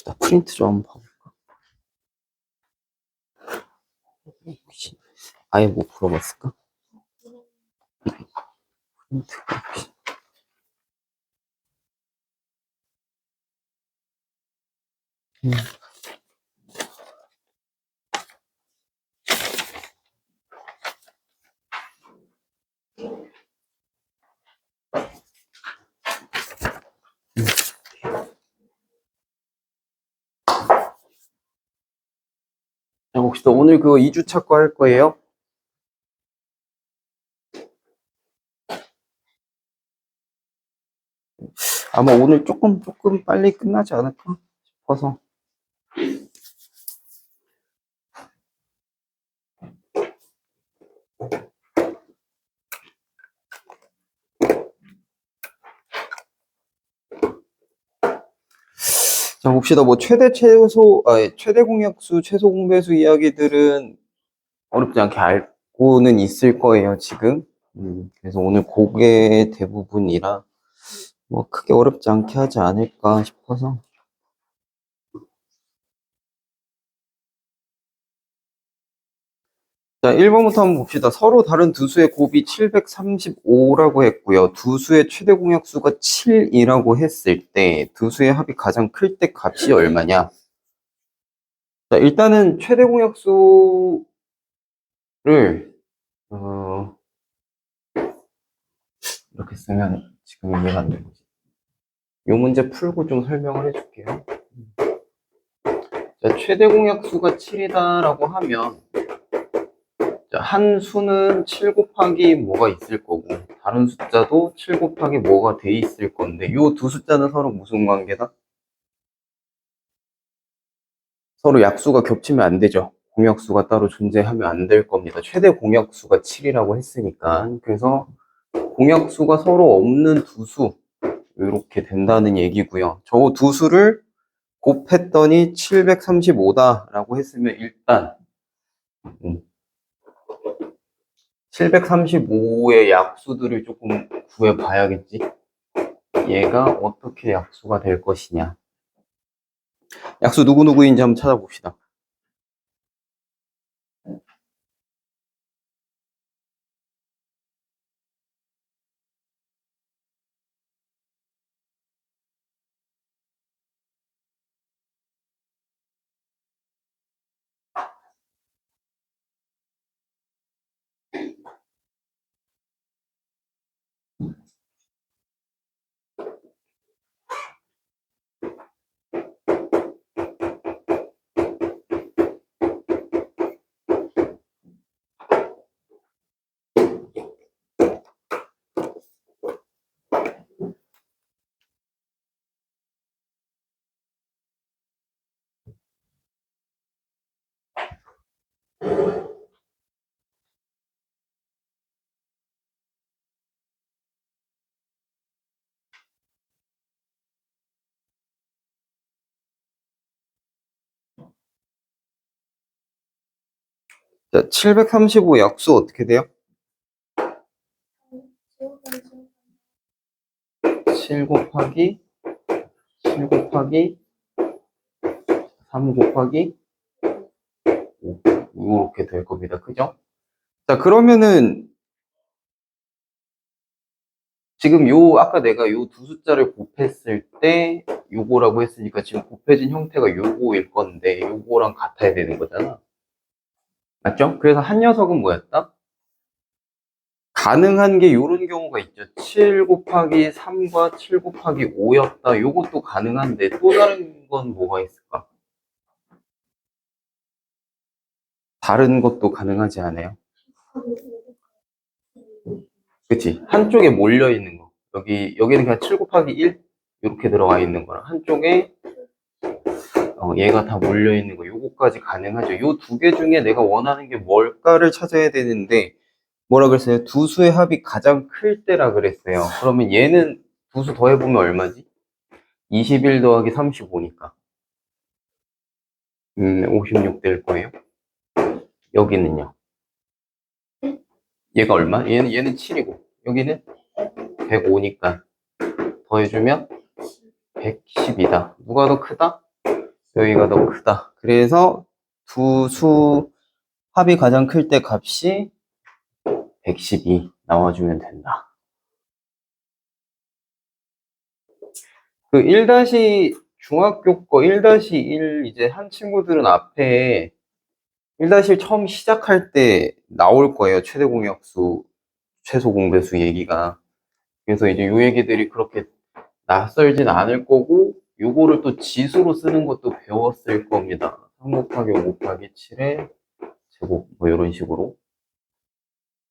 봅시다. 프린트 좀 한번 봐볼까? 혹시 아예 못 풀어봤을까? 프린트 봅시다. 자, 봅시다. 오늘 그거 2주차 거 할 거예요. 아마 오늘 조금 빨리 끝나지 않을까 싶어서. 자, 봅시다. 뭐 최대 공약수, 최소 공배수 이야기들은 어렵지 않게 알고는 있을 거예요, 지금. 그래서 오늘 그게 대부분이라 뭐 크게 어렵지 않게 하지 않을까 싶어서. 자, 1번부터 한번 봅시다. 서로 다른 두 수의 곱이 735라고 했고요. 두 수의 최대 공약수가 7이라고 했을 때 두 수의 합이 가장 클 때 값이 얼마냐? 자, 일단은 최대 공약수를 이렇게 쓰면 지금 이해가 안 되지. 이 문제 풀고 좀 설명을 해줄게요. 자, 최대 공약수가 7이다라고 하면 한 수는 7 곱하기 뭐가 있을 거고 다른 숫자도 7 곱하기 뭐가 돼 있을 건데 이 두 숫자는 서로 무슨 관계다? 서로 약수가 겹치면 안 되죠. 공약수가 따로 존재하면 안 될 겁니다. 최대 공약수가 7이라고 했으니까. 그래서 공약수가 서로 없는 두 수 이렇게 된다는 얘기고요. 저 두 수를 곱했더니 735다라고 했으면 일단 735의 약수들을 조금 구해봐야겠지. 얘가 어떻게 약수가 될 것이냐. 약수 누구누구인지 한번 찾아봅시다. 자, 735 약수 어떻게 돼요? 7 곱하기 7 곱하기 3 곱하기 5 이렇게 될 겁니다. 그죠? 자, 그러면은 지금 아까 내가 요 두 숫자를 곱했을 때 요거라고 했으니까 지금 곱해진 형태가 요거일 건데 요거랑 같아야 되는 거잖아. 맞죠? 그래서 한 녀석은 뭐였다? 가능한 게 요런 경우가 있죠. 7 곱하기 3과 7 곱하기 5였다. 요것도 가능한데 또 다른 건 뭐가 있을까? 다른 것도 가능하지 않아요? 그치? 한쪽에 몰려 있는 거. 여기는 그냥 7 곱하기 1 이렇게 들어가 있는 거랑 한쪽에 얘가 다 몰려 있는 거. 요거까지 가능하죠. 요 두 개 중에 내가 원하는 게 뭘까를 찾아야 되는데 뭐라 그랬어요? 두 수의 합이 가장 클 때라 그랬어요. 그러면 얘는 두 수 더해보면 얼마지? 21 더하기 35니까 56 될 거예요. 여기는요. 얘가 얼마? 얘는 7이고 여기는 105니까 더해주면 110이다. 누가 더 크다? 여기가 너무 크다. 그래서 두 수 합이 가장 클 때 값이 112 나와주면 된다. 그 1- 중학교 거 1-1 이제 한 친구들은 앞에 1-1 처음 시작할 때 나올 거예요. 최대 공약수, 최소 공배수 얘기가. 그래서 이제 요 얘기들이 그렇게 낯설진 않을 거고, 요거를 또 지수로 쓰는 것도 배웠을 겁니다. 3 곱하기 5 곱하기 7의 제곱, 뭐 이런 식으로.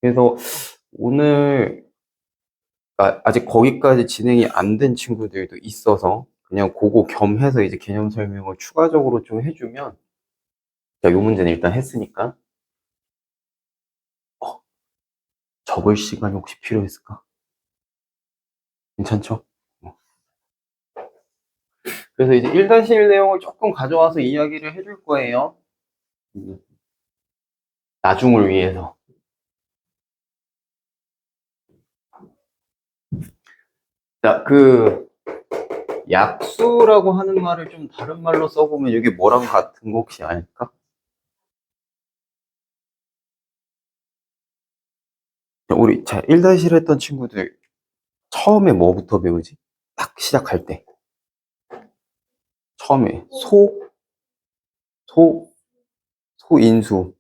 그래서 오늘 아직 거기까지 진행이 안 된 친구들도 있어서 그냥 그거 겸해서 이제 개념 설명을 추가적으로 좀 해주면, 자, 요 문제는 일단 했으니까 적을 시간이 혹시 필요했을까? 괜찮죠? 그래서 이제 1-1 내용을 조금 가져와서 이야기를 해줄 거예요. 나중을 위해서. 자, 약수라고 하는 말을 좀 다른 말로 써보면 여기 뭐랑 같은 거 혹시 알까? 자, 우리, 자, 1-1 했던 친구들, 처음에 뭐부터 배우지? 딱 시작할 때. 처음에, 소, 소인수,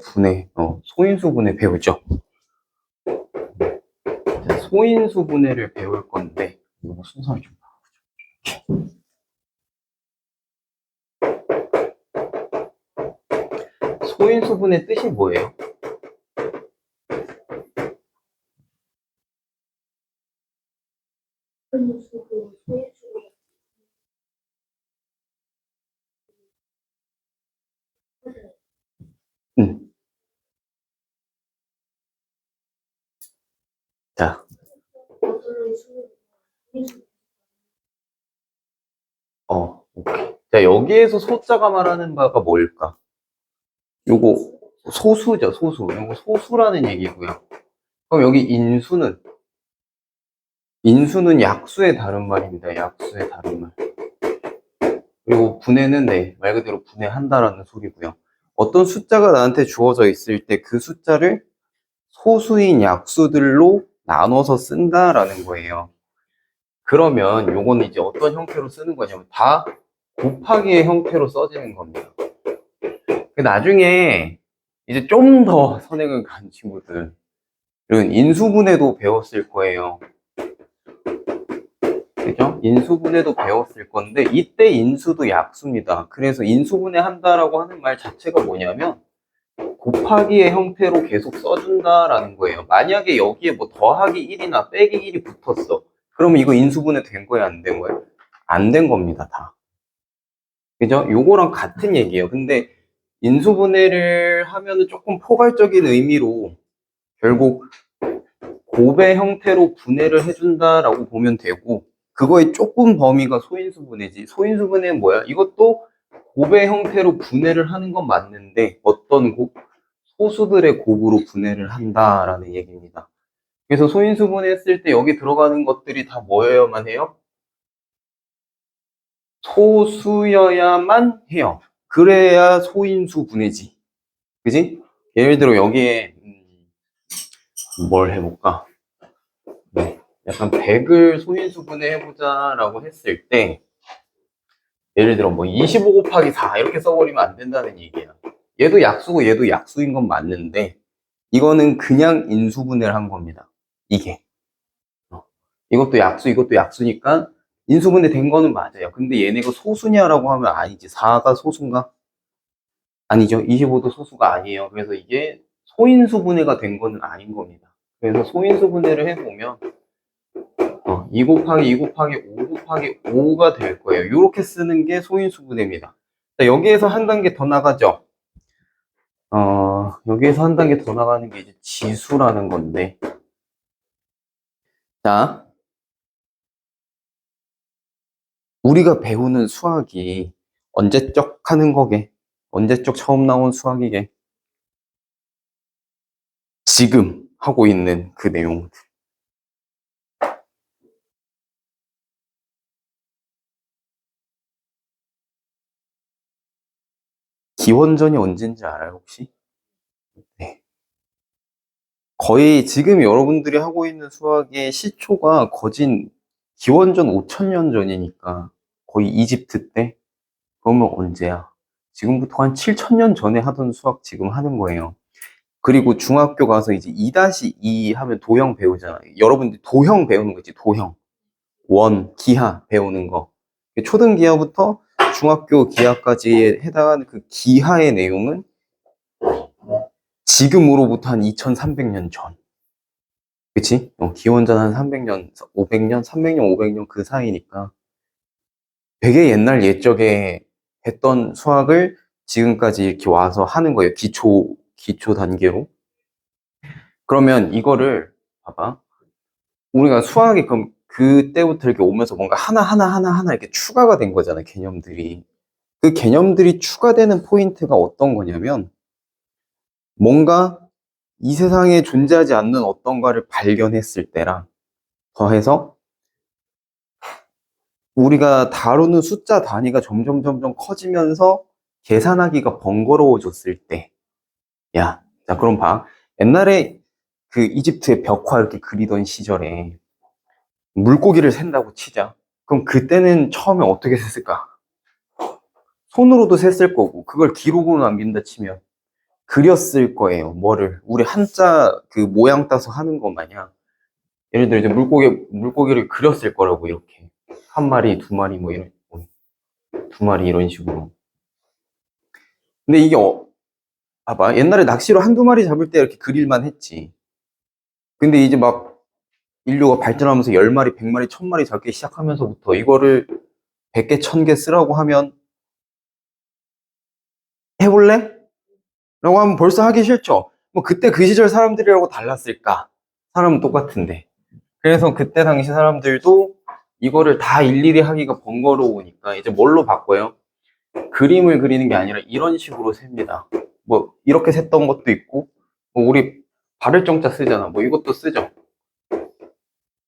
분해, 소인수 분해 배우죠? 자, 소인수 분해를 배울 건데, 이거 순서를 좀 소인수 분해 뜻이 뭐예요? 음. 자, 오케이. 자, 여기에서 소자가 말하는 바가 뭘까? 요거 소수죠, 소수. 요거 소수라는 얘기고요. 그럼 여기 인수는 약수의 다른 말입니다. 약수의 다른 말. 그리고 분해는 말 그대로 분해한다라는 소리고요. 어떤 숫자가 나한테 주어져 있을 때 그 숫자를 소수인 약수들로 나눠서 쓴다라는 거예요. 그러면 요거는 이제 어떤 형태로 쓰는 거냐면 다 곱하기의 형태로 써지는 겁니다. 나중에 이제 좀 더 선행을 간 친구들은 인수분해도 배웠을 거예요. 그죠? 인수분해도 배웠을 건데 이때 인수도 약수입니다. 그래서 인수분해 한다라고 하는 말 자체가 뭐냐면 곱하기의 형태로 계속 써준다라는 거예요. 만약에 여기에 뭐 더하기 1이나 빼기 1이 붙었어. 그러면 이거 인수분해 된 거야, 안 된 거야? 안 된 겁니다, 다. 그죠? 요거랑 같은 얘기예요. 근데 인수분해를 하면은 조금 포괄적인 의미로 결국 곱의 형태로 분해를 해준다라고 보면 되고, 그거의 조금 범위가 소인수분해지. 소인수분해는 뭐야? 이것도 곱의 형태로 분해를 하는 건 맞는데 어떤 곱? 소수들의 곱으로 분해를 한다라는 얘기입니다. 그래서 소인수분해 했을 때 여기 들어가는 것들이 다 뭐여야만 해요? 소수여야만 해요. 그래야 소인수분해지. 그지? 예를 들어 여기에 뭘 해볼까? 네. 약간 100을 소인수분해 해보자라고 했을 때 예를 들어 뭐 25 곱하기 4 이렇게 써버리면 안 된다는 얘기야. 얘도 약수고 얘도 약수인 건 맞는데 이거는 그냥 인수분해를 한 겁니다. 이게. 이것도 약수, 이것도 약수니까 인수분해 된 거는 맞아요. 근데 얘네가 소수냐라고 하면 아니지. 4가 소수인가? 아니죠. 25도 소수가 아니에요. 그래서 이게 소인수분해가 된 거는 아닌 겁니다. 그래서 소인수분해를 해보면 2 곱하기 2 곱하기 5 곱하기 5가 될 거예요. 이렇게 쓰는 게 소인수분해입니다. 자, 여기에서 한 단계 더 나가죠. 여기에서 한 단계 더 나가는 게 이제 지수라는 건데. 자, 우리가 배우는 수학이 언제적 하는 거게? 언제적 처음 나온 수학이게? 지금 하고 있는 그 내용들. 기원전이 언제인지 알아요, 혹시? 네. 거의 지금 여러분들이 하고 있는 수학의 시초가 거진 기원전 5000년 전이니까 거의 이집트 때? 그러면 언제야? 지금부터 한 7000년 전에 하던 수학 지금 하는 거예요. 그리고 중학교 가서 이제 2-2 하면 도형 배우잖아요. 여러분들 도형 배우는 거 있지, 도형. 원, 기하 배우는 거. 초등 기하부터 중학교 기하까지에 해당하는 그 기하의 내용은 지금으로부터 한 2300년 전. 그치? 기원전 한 300년, 500년, 300년, 500년 그 사이니까 되게 옛날 옛적에 했던 수학을 지금까지 이렇게 와서 하는 거예요. 기초 단계로. 그러면 이거를 봐봐. 우리가 수학이 그럼 그때부터 이렇게 오면서 뭔가 하나 이렇게 추가가 된 거잖아, 개념들이. 그 개념들이 추가되는 포인트가 어떤 거냐면 뭔가 이 세상에 존재하지 않는 어떤가를 발견했을 때랑 더해서 우리가 다루는 숫자 단위가 점점 커지면서 계산하기가 번거로워졌을 때, 야, 자, 그럼 봐. 옛날에 그 이집트의 벽화 이렇게 그리던 시절에 물고기를 샌다고 치자. 그럼 그때는 처음에 어떻게 셌을까? 손으로도 셌을 거고, 그걸 기록으로 남긴다 치면 그렸을 거예요. 뭐를? 우리 한자 그 모양 따서 하는 것 마냥. 예를 들어 이제 물고기를 그렸을 거라고, 이렇게. 한 마리, 두 마리, 뭐 이런, 두 마리 이런 식으로. 근데 이게, 봐봐. 옛날에 낚시로 한두 마리 잡을 때 이렇게 그릴만 했지. 근데 이제 막 인류가 발전하면서 10마리, 100마리, 1000마리 잡기 시작하면서부터 이거를 100개, 1000개 쓰라고 하면 해볼래? 라고 하면 벌써 하기 싫죠? 뭐 그때 그 시절 사람들이라고 달랐을까? 사람은 똑같은데. 그래서 그때 당시 사람들도 이거를 다 일일이 하기가 번거로우니까 이제 뭘로 바꿔요? 그림을 그리는 게 아니라 이런 식으로 셉니다. 뭐 이렇게 셌던 것도 있고, 뭐 우리 발을정자 쓰잖아. 뭐 이것도 쓰죠.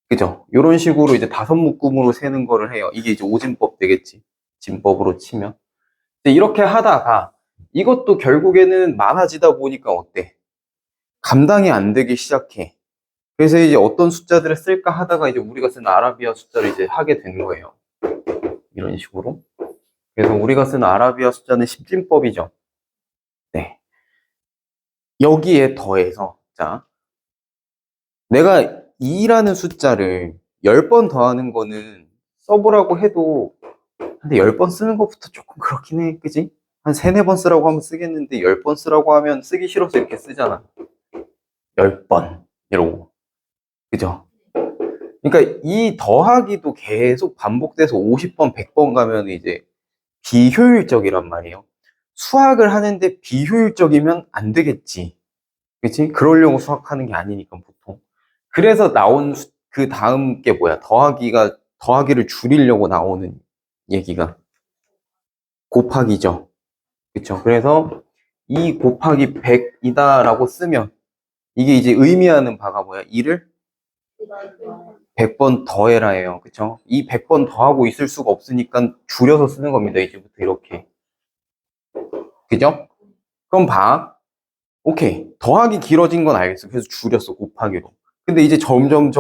그죠? 이런 식으로 이제 다섯 묶음으로 세는 거를 해요. 이게 이제 오진법 되겠지. 진법으로 치면. 근데 이렇게 하다가 이것도 결국에는 많아지다 보니까 어때? 감당이 안 되기 시작해. 그래서 이제 어떤 숫자들을 쓸까 하다가 이제 우리가 쓰는 아라비아 숫자를 이제 하게 된 거예요. 이런 식으로. 그래서 우리가 쓰는 아라비아 숫자는 십진법이죠. 네. 여기에 더해서, 자, 내가 2라는 숫자를 10번 더하는 거는 써보라고 해도, 근데 10번 쓰는 것부터 조금 그렇긴 해. 그지? 한 3, 4번 쓰라고 하면 쓰겠는데 10번 쓰라고 하면 쓰기 싫어서 이렇게 쓰잖아. 10번. 이러고. 그죠? 그러니까 이 더하기도 계속 반복돼서 50번, 100번 가면 이제 비효율적이란 말이에요. 수학을 하는데 비효율적이면 안 되겠지. 그치? 그러려고 수학하는 게 아니니까 보통. 그래서 나온 그 다음 게 뭐야? 더하기를 줄이려고 나오는 얘기가 곱하기죠. 그쵸? 그래서 이 곱하기 100이다라고 쓰면 이게 이제 의미하는 바가 뭐야? 이를 100번 더해라예요. 그쵸? 이 100번 더하고 있을 수가 없으니까 줄여서 쓰는 겁니다. 이제부터 이렇게. 그죠? 그럼 봐. 오케이. 더하기 길어진 건 알겠어. 그래서 줄였어. 곱하기로. 근데 이제 점점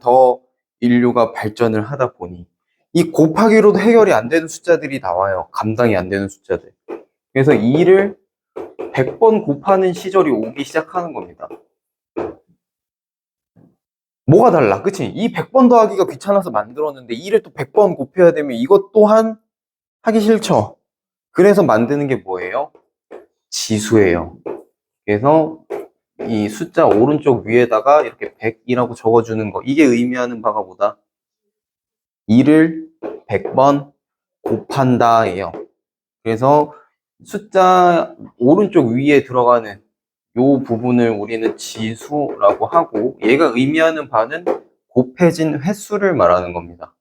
더 인류가 발전을 하다 보니 이 곱하기로도 해결이 안 되는 숫자들이 나와요. 감당이 안 되는 숫자들. 그래서 2를 100번 곱하는 시절이 오기 시작하는 겁니다. 뭐가 달라? 그치? 이 100번 더하기가 귀찮아서 만들었는데 2를 또 100번 곱해야 되면 이것 또한 하기 싫죠? 그래서 만드는 게 뭐예요? 지수예요. 그래서 이 숫자 오른쪽 위에다가 이렇게 100이라고 적어주는 거. 이게 의미하는 바가 뭐다? 2를 100번 곱한다 예요. 그래서 숫자 오른쪽 위에 들어가는 요 부분을 우리는 지수라고 하고 얘가 의미하는 바는 곱해진 횟수를 말하는 겁니다.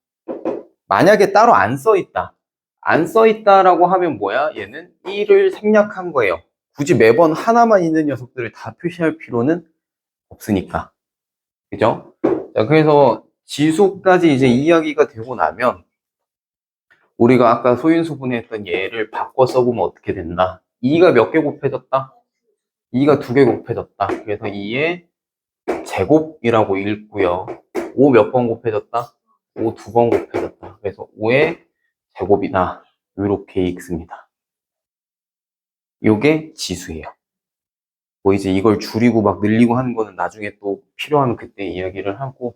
만약에 따로 안 써있다. 안 써있다라고 하면 뭐야? 얘는 1을 생략한 거예요. 굳이 매번 하나만 있는 녀석들을 다 표시할 필요는 없으니까. 그죠? 자, 그래서 지수까지 이제 이야기가 되고 나면 우리가 아까 소인수분해 했던 얘를 바꿔 써보면 어떻게 된다? 2가 몇 개 곱해졌다? 2가 2개 곱해졌다. 그래서 2의 제곱이라고 읽고요. 5 몇 번 곱해졌다? 5 2번 곱해졌다. 그래서 5의 제곱이다. 이렇게 읽습니다. 요게 지수예요. 뭐 이제 이걸 줄이고 막 늘리고 하는 거는 나중에 또 필요하면 그때 이야기를 하고.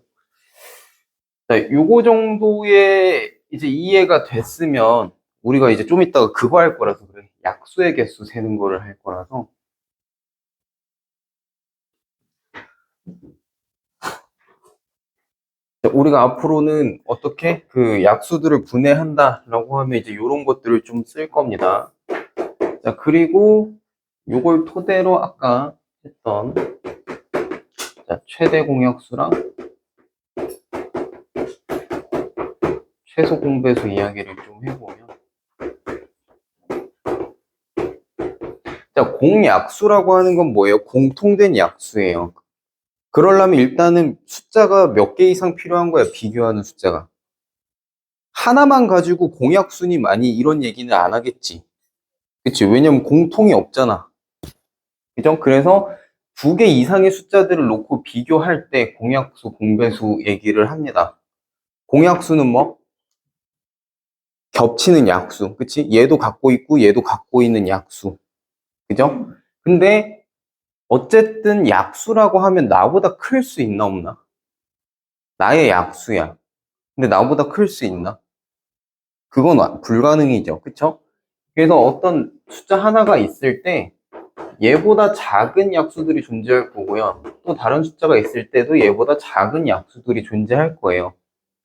자, 요거 정도의 이제 이해가 됐으면 우리가 이제 좀 이따가 그거 할 거라서 그래. 약수의 개수 세는 거를 할 거라서. 자, 우리가 앞으로는 어떻게 그 약수들을 분해한다라고 하면 이제 요런 것들을 좀 쓸 겁니다. 자, 그리고 요걸 토대로 아까 했던 자, 최대 공약수랑 최소 공배수 이야기를 좀 해보면 자, 공약수라고 하는 건 뭐예요? 공통된 약수예요. 그러려면 일단은 숫자가 몇 개 이상 필요한 거야, 비교하는 숫자가. 하나만 가지고 공약수니 많이 이런 얘기는 안 하겠지. 그치? 왜냐면 공통이 없잖아. 그죠? 그래서 2개 이상의 숫자들을 놓고 비교할 때 공약수, 공배수 얘기를 합니다. 공약수는 뭐? 겹치는 약수. 그치? 얘도 갖고 있고 얘도 갖고 있는 약수. 그죠? 근데 어쨌든 약수라고 하면 나보다 클 수 있나 없나? 나의 약수야. 근데 나보다 클 수 있나? 그건 불가능이죠. 그쵸? 그래서 어떤 숫자 하나가 있을 때 얘보다 작은 약수들이 존재할 거고요. 또 다른 숫자가 있을 때도 얘보다 작은 약수들이 존재할 거예요.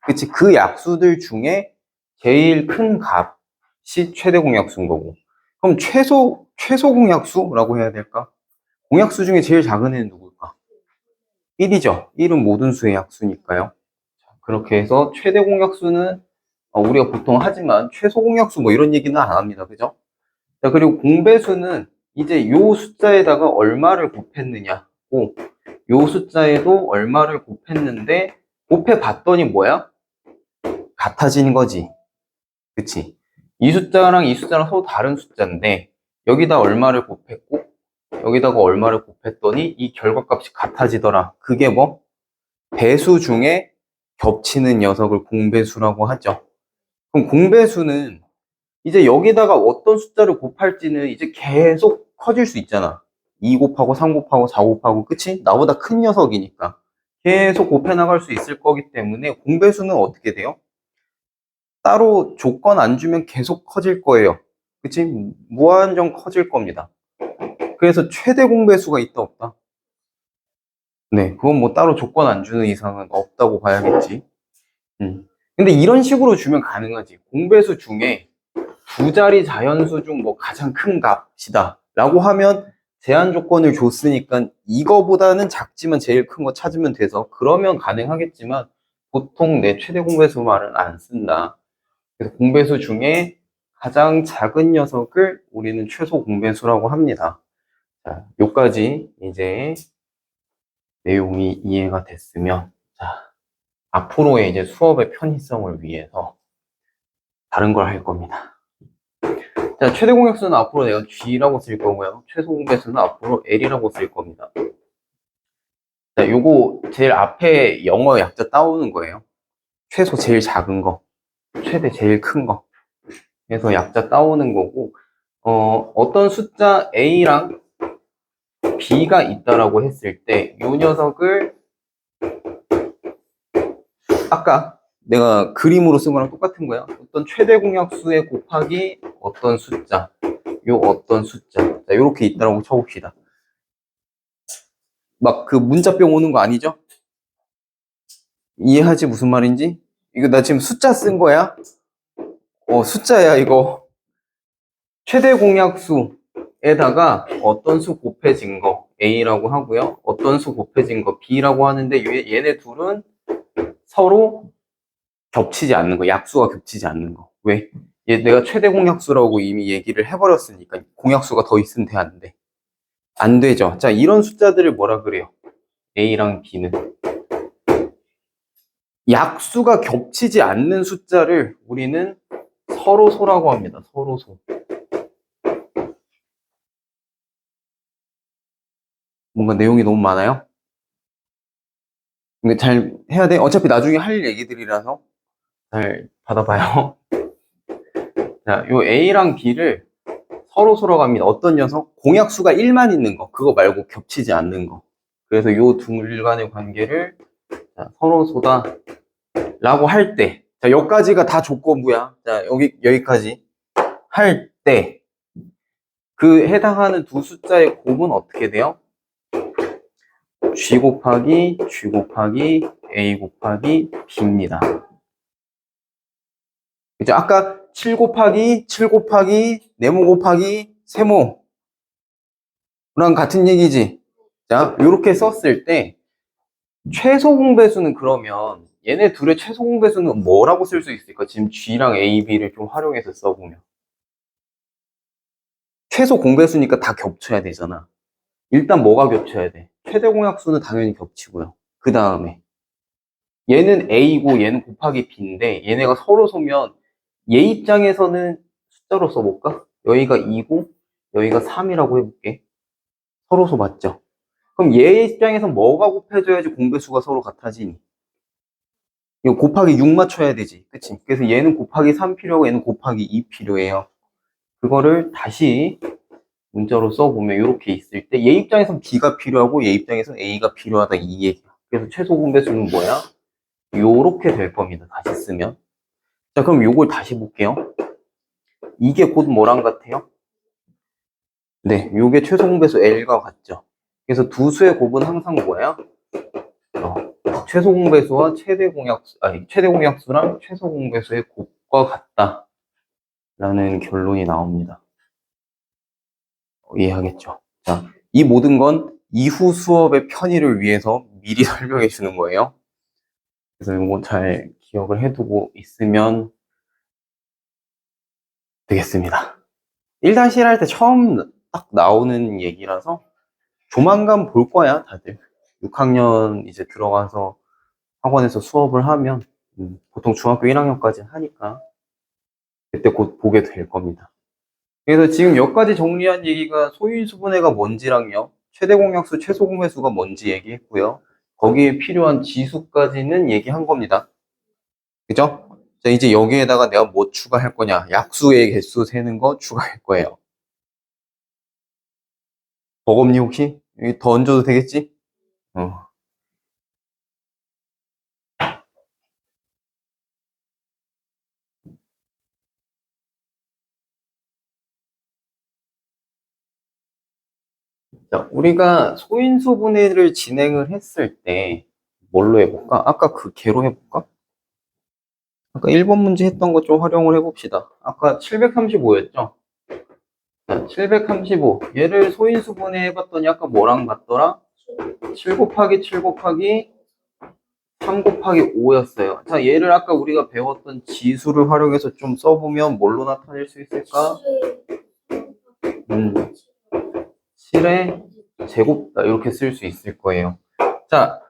그치? 그 약수들 중에 제일 큰 값이 최대 공약수인 거고. 그럼 최소 공약수라고 해야 될까? 공약수 중에 제일 작은 애는 누굴까? 1이죠. 1은 모든 수의 약수니까요. 그렇게 해서 최대 공약수는 우리가 보통 하지만 최소 공약수 뭐 이런 얘기는 안 합니다. 그죠? 자, 그리고 공배수는 이제 요 숫자에다가 얼마를 곱했느냐고 요 숫자에도 얼마를 곱했는데 곱해 봤더니 뭐야? 같아지는 거지. 그치? 이 숫자랑 이 숫자랑 서로 다른 숫자인데 여기다 얼마를 곱했고 여기다가 얼마를 곱했더니 이 결과값이 같아지더라. 그게 뭐? 배수 중에 겹치는 녀석을 공배수라고 하죠. 그럼 공배수는 이제 여기다가 어떤 숫자를 곱할지는 이제 계속 커질 수 있잖아. 2 곱하고 3 곱하고 4 곱하고 그치? 나보다 큰 녀석이니까 계속 곱해 나갈 수 있을 거기 때문에 공배수는 어떻게 돼요? 따로 조건 안 주면 계속 커질 거예요. 그치? 무한정 커질 겁니다. 그래서 최대 공배수가 있다 없다? 네, 그건 뭐 따로 조건 안 주는 이상은 없다고 봐야겠지. 근데 이런 식으로 주면 가능하지. 공배수 중에 두 자리 자연수 중 뭐 가장 큰 값이다 라고 하면 제한 조건을 줬으니까 이거보다는 작지만 제일 큰 거 찾으면 돼서 그러면 가능하겠지만 보통 내 최대 공배수 말은 안 쓴다. 그래서 공배수 중에 가장 작은 녀석을 우리는 최소 공배수라고 합니다. 자, 요까지 이제 내용이 이해가 됐으면 자, 앞으로의 이제 수업의 편의성을 위해서 다른 걸 할 겁니다. 자, 최대 공약수는 앞으로 내가 G라고 쓸 거고요. 최소 공배수는 앞으로 L이라고 쓸 겁니다. 자, 요거 제일 앞에 영어 약자 따오는 거예요. 최소 제일 작은 거, 최대 제일 큰 거. 그래서 약자 따오는 거고, 어떤 숫자 A랑 B가 있다라고 했을 때, 요 녀석을 아까 내가 그림으로 쓴 거랑 똑같은 거야. 어떤 최대 공약수에 곱하기 어떤 숫자, 요 어떤 숫자. 자, 요렇게 있다라고 쳐봅시다. 막 그 문자병 오는 거 아니죠? 이해하지 무슨 말인지? 이거 나 지금 숫자 쓴 거야? 숫자야 이거. 최대 공약수에다가 어떤 수 곱해진 거 A라고 하고요. 어떤 수 곱해진 거 B라고 하는데 얘네 둘은 서로 겹치지 않는 거, 약수가 겹치지 않는 거. 왜? 얘 내가 최대 공약수라고 이미 얘기를 해버렸으니까 공약수가 더 있으면 돼, 안 돼? 안 되죠. 자, 이런 숫자들을 뭐라 그래요? A랑 B는 약수가 겹치지 않는 숫자를 우리는 서로소라고 합니다. 서로소. 뭔가 내용이 너무 많아요? 근데 잘 해야 돼. 어차피 나중에 할 얘기들이라서 잘 받아봐요. 자, 요 A랑 B를 서로 갑니다. 어떤 녀석? 공약수가 1만 있는 거. 그거 말고 겹치지 않는 거. 그래서 요 둘 간의 관계를 서로소다 라고 할 때, 자, 여기까지가 다 조건부야. 자, 여기까지 할 때, 그 해당하는 두 숫자의 곱은 어떻게 돼요? G 곱하기 A 곱하기 B입니다. 그죠? 아까 7 곱하기 네모 곱하기 세모랑 같은 얘기지. 자, 요렇게 썼을 때 최소 공배수는 그러면 얘네 둘의 최소 공배수는 뭐라고 쓸 수 있을까? 지금 G랑 A, B를 좀 활용해서 써보면 최소 공배수니까 다 겹쳐야 되잖아. 일단 뭐가 겹쳐야 돼? 최대 공약수는 당연히 겹치고요. 그 다음에 얘는 A고 얘는 곱하기 B인데 얘네가 서로 소면 얘 입장에서는 숫자로 써볼까? 여기가 2고 여기가 3이라고 해볼게. 서로소 맞죠? 그럼 얘 입장에선 뭐가 곱해져야지 공배수가 서로 같아지니? 이거 곱하기 6 맞춰야 되지. 그치? 그래서 얘는 곱하기 3 필요하고 얘는 곱하기 2 필요해요. 그거를 다시 문자로 써보면 이렇게 있을 때 얘 입장에선 B가 필요하고 얘 입장에선 A가 필요하다 이 얘기야. 그래서 최소 공배수는 뭐야? 요렇게 될 겁니다. 다시 쓰면. 자, 그럼 요걸 다시 볼게요. 이게 곧 뭐랑 같아요? 네, 요게 최소 공배수 L과 같죠. 그래서 두 수의 곱은 항상 뭐야? 최소 공배수와 최대 공약수랑 최소 공배수의 곱과 같다라는 결론이 나옵니다. 이해하겠죠? 자, 이 모든 건 이후 수업의 편의를 위해서 미리 설명해 주는 거예요. 그래서 이거 잘 기억을 해두고 있으면 되겠습니다. 1-1 할 때 처음 딱 나오는 얘기라서 조만간 볼 거야, 다들. 6학년 이제 들어가서 학원에서 수업을 하면 보통 중학교 1학년까지 하니까 그때 곧 보게 될 겁니다. 그래서 지금 여기까지 정리한 얘기가 소인수분해가 뭔지랑요, 최대 공약수, 최소 공배수가 뭔지 얘기했고요. 거기에 필요한 지수까지는 얘기한 겁니다. 그죠? 자, 이제 여기에다가 내가 뭐 추가할 거냐? 약수의 개수 세는 거 추가할 거예요. 버겁니 혹시? 여기 더 얹어도 되겠지? 어. 자, 우리가 소인수분해를 진행을 했을 때 뭘로 해볼까? 아까 그 개로 해볼까? 아까 1번 문제 했던 거 좀 활용을 해봅시다. 아까 735였죠? 자, 735. 얘를 소인수분해 해봤더니 아까 뭐랑 같더라? 7 곱하기 7 곱하기 3 곱하기 5였어요. 자, 얘를 아까 우리가 배웠던 지수를 활용해서 좀 써보면 뭘로 나타낼 수 있을까? 7의 제곱, 이렇게 쓸 수 있을 거예요. 자,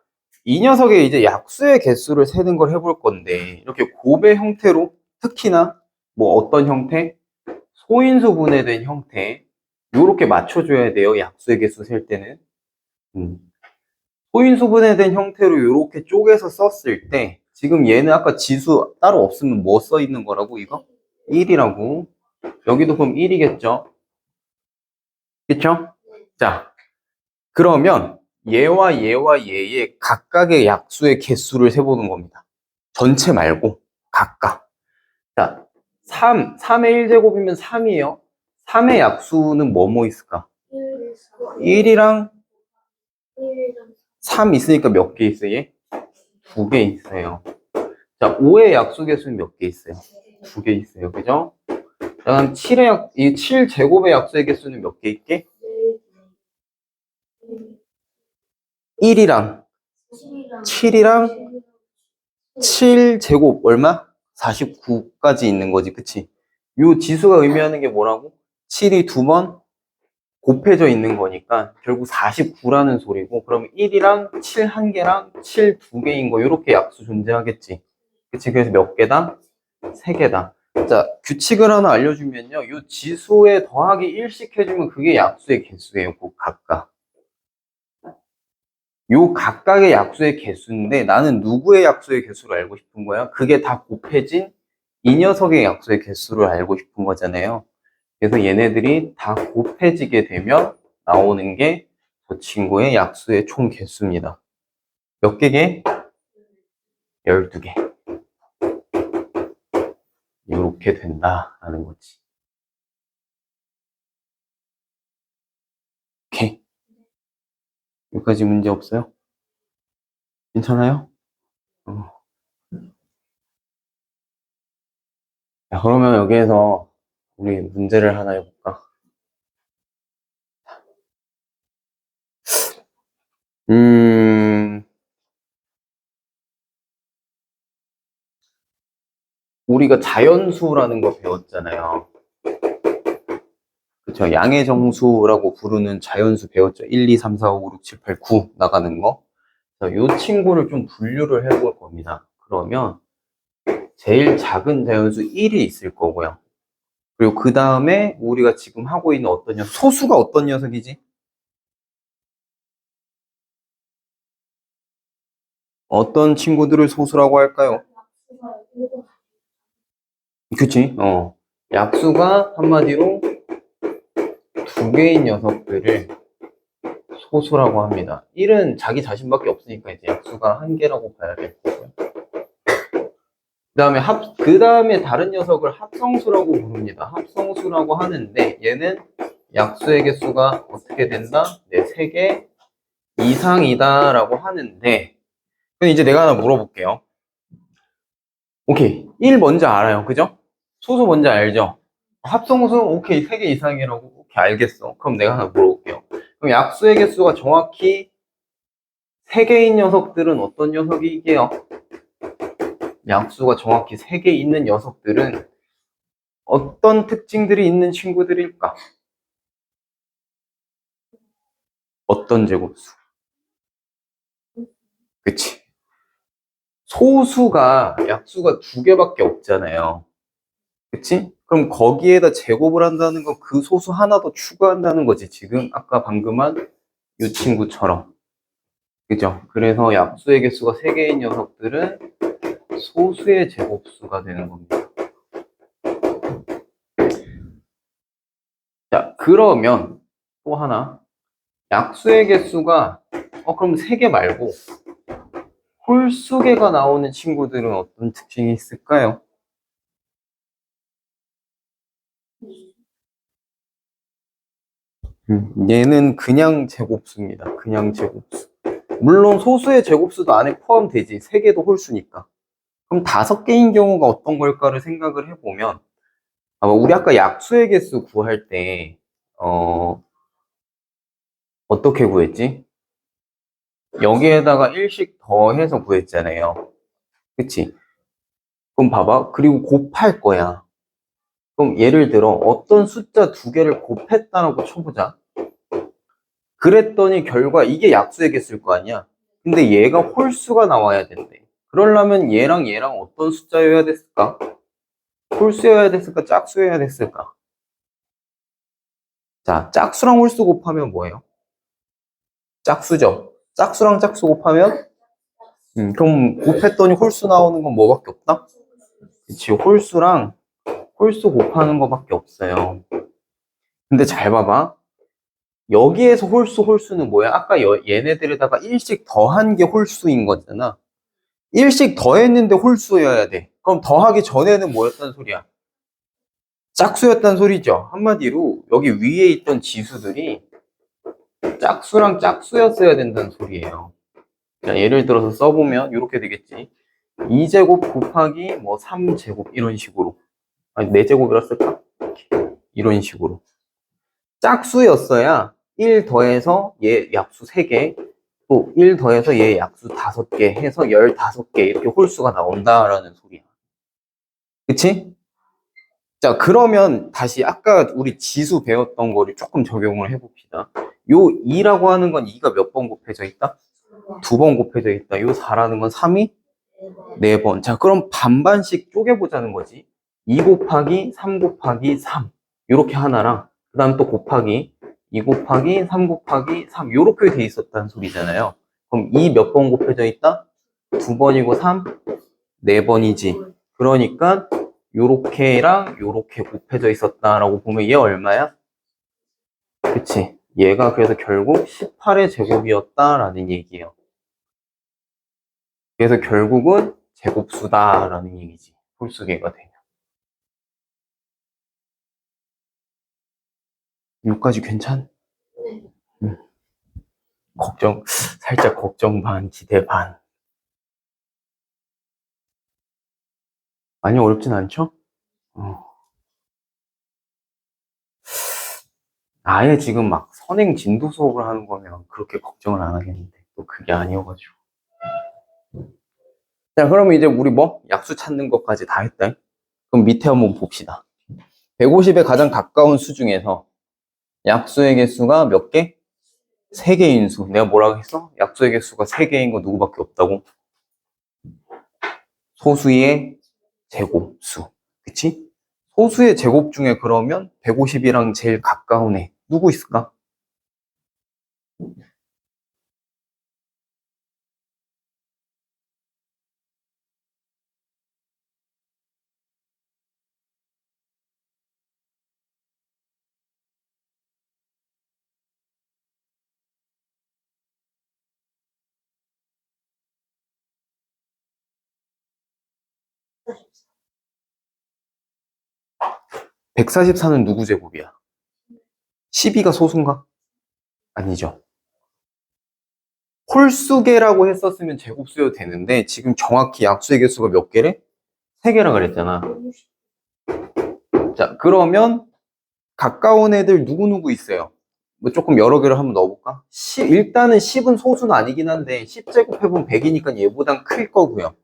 이 녀석의 이제 약수의 개수를 세는 걸 해볼 건데, 이렇게 곱의 형태로, 특히나 뭐 어떤 형태? 소인수 분해된 형태, 요렇게 맞춰줘야 돼요. 약수의 개수 셀 때는. 소인수 분해된 형태로 요렇게 쪼개서 썼을 때, 지금 얘는 아까 지수 따로 없으면 뭐 써 있는 거라고, 이거? 1이라고. 여기도 그럼 1이겠죠? 그쵸? 자, 그러면 얘와 얘의 각각의 약수의 개수를 세보는 겁니다. 전체 말고 각각. 자, 3의 1제곱이면 3이에요. 3의 약수는 뭐뭐 있을까? 1이랑 3 있으니까 몇 개 있어요? 얘? 2개 있어요. 자, 5의 약수 개수는 몇 개 있어요? 2개 있어요. 그죠? 자, 그럼 이 7제곱의 약수의 개수는 몇 개 있게? 1이랑 7이랑 7제곱 얼마? 49까지 있는 거지, 그치? 요 지수가 의미하는 게 뭐라고? 7이 두 번 곱해져 있는 거니까 결국 49라는 소리고, 그럼 1이랑 7 한 개랑 7 두 개인 거, 요렇게 약수 존재하겠지. 그치? 그래서 몇 개다? 3개다. 자, 규칙을 하나 알려주면요, 요 지수에 더하기 1씩 해주면 그게 약수의 개수예요, 그 각각. 요 각각의 약수의 개수인데 나는 누구의 약수의 개수를 알고 싶은 거야? 그게 다 곱해진 이 녀석의 약수의 개수를 알고 싶은 거잖아요. 그래서 얘네들이 다 곱해지게 되면 나오는 게 저 친구의 약수의 총 개수입니다. 몇 개게? 12개. 이렇게 된다라는 거지. 오케이. 여기까지 문제 없어요? 괜찮아요? 어. 자, 그러면 여기에서 우리 문제를 하나 해볼까? 음, 우리가 자연수라는 거 배웠잖아요. 그쵸? 양의 정수라고 부르는 자연수 배웠죠. 1, 2, 3, 4, 5, 6, 7, 8, 9 나가는 거. 자, 요 친구를 좀 분류를 해볼 겁니다. 그러면 제일 작은 자연수 1이 있을 거고요. 그리고 그 다음에 우리가 지금 하고 있는 어떤 녀석, 소수가 어떤 녀석이지? 어떤 친구들을 소수라고 할까요? 그치? 약수가 한마디로 두 개인 녀석들을 소수라고 합니다. 1은 자기 자신밖에 없으니까 이제 약수가 한 개라고 봐야 될 거고요. 그 다음에 다른 녀석을 합성수라고 부릅니다. 합성수라고 하는데 얘는 약수의 개수가 어떻게 된다? 네, 3개 이상이다라고 하는데 그럼 이제 내가 하나 물어볼게요. 오케이. 1 먼저 알아요. 그죠? 소수 먼저 알죠? 합성수 오케이. 3개 이상이라고 오케이 알겠어. 그럼 내가 하나 물어볼게요. 그럼 약수의 개수가 정확히 3개인 녀석들은 어떤 녀석이게요? 약수가 정확히 3개 있는 녀석들은 어떤 특징들이 있는 친구들일까? 어떤 제곱수? 그치? 소수가 약수가 2개밖에 없잖아요. 그치? 그럼 거기에다 제곱을 한다는 건 그 소수 하나 더 추가한다는 거지. 지금 아까 방금 한 이 친구처럼. 그죠? 그래서 약수의 개수가 3개인 녀석들은 소수의 제곱수가 되는 겁니다. 자, 그러면 또 하나. 약수의 개수가 그럼 3개 말고 홀수개가 나오는 친구들은 어떤 특징이 있을까요? 얘는 그냥 제곱수입니다. 그냥 제곱수. 물론 소수의 제곱수도 안에 포함되지. 3개도 홀수니까. 그럼 5개인 경우가 어떤 걸까를 생각을 해보면 우리 아까 약수의 개수 구할 때 어떻게 구했지? 여기에다가 1씩 더해서 구했잖아요. 그치? 그럼 봐봐. 그리고 곱할 거야. 그럼 예를 들어 어떤 숫자 2개를 곱했다라고 쳐보자. 그랬더니 결과 이게 약수의 개수일 거 아니야. 근데 얘가 홀수가 나와야 된대. 그러려면 얘랑 얘랑 어떤 숫자여야 됐을까? 홀수여야 됐을까? 짝수여야 됐을까? 자, 짝수랑 홀수 곱하면 뭐예요? 짝수죠. 짝수랑 짝수 곱하면 그럼 곱했더니 홀수 나오는 건 뭐밖에 없다? 그치, 홀수랑 홀수 곱하는 거밖에 없어요. 근데 잘 봐봐. 여기에서 홀수는 뭐야? 아까 얘네들에다가 1씩 더한 게 홀수인 거잖아. 1씩 더했는데 홀수여야 돼. 그럼 더하기 전에는 뭐였단 소리야? 짝수였단 소리죠. 한마디로 여기 위에 있던 지수들이 짝수랑 짝수였어야 된다는 소리예요. 자, 예를 들어서 써보면 이렇게 되겠지. 2제곱 곱하기 뭐 3제곱 이런 식으로. 아니 4제곱이라 쓸까? 이런 식으로. 짝수였어야 1 더해서 얘 약수 3개, 또 1 더해서 얘 약수 5개 해서 15개 이렇게 홀수가 나온다라는 소리야. 그치? 자, 그러면 다시 아까 우리 지수 배웠던 거를 조금 적용을 해봅시다. 요 2라고 하는 건 2가 몇 번 곱해져 있다? 2번 곱해져 있다. 요 4라는 건 3이 4번. 자, 그럼 반반씩 쪼개보자는 거지. 2 곱하기 3 곱하기 3. 요렇게 하나랑, 그 다음 또 곱하기 2 곱하기 3 곱하기 3. 요렇게 돼 있었다는 소리잖아요. 그럼 2 몇 번 곱해져 있다? 2번이고 3? 4번이지. 그러니까 요렇게랑 요렇게 곱해져 있었다라고 보면 얘 얼마야? 그치? 얘가 그래서 결국 18의 제곱이었다라는 얘기예요. 그래서 결국은 제곱수다라는 얘기지. 홀수계가 되면. 여기까지 괜찮? 네. 살짝 걱정 반, 기대 반. 많이 어렵진 않죠? 아예 지금 막 선행 진도 수업을 하는 거면 그렇게 걱정을 안 하겠는데 또 그게 아니어가지고. 자, 그러면 이제 우리 뭐 약수 찾는 것까지 다 했다. 그럼 밑에 한번 봅시다. 150에 가장 가까운 수 중에서 약수의 개수가 몇 개? 3개인 수. 내가 뭐라고 했어? 약수의 개수가 3개인 거 누구밖에 없다고? 소수의 제곱수. 그치? 소수의 제곱 중에 그러면 150이랑 제일 가까운 애 누구 있을까? 144는 누구 제곱이야? 12가 소수인가? 아니죠. 홀수계라고 했었으면 제곱수여도 되는데 지금 정확히 약수의 개수가 몇 개래? 3개라 그랬잖아. 자, 그러면 가까운 애들 누구누구 있어요? 뭐 조금 여러 개를 한번 넣어볼까? 일단은 10은 소수는 아니긴 한데 10제곱 해보면 100이니까 얘보단 클 거고요.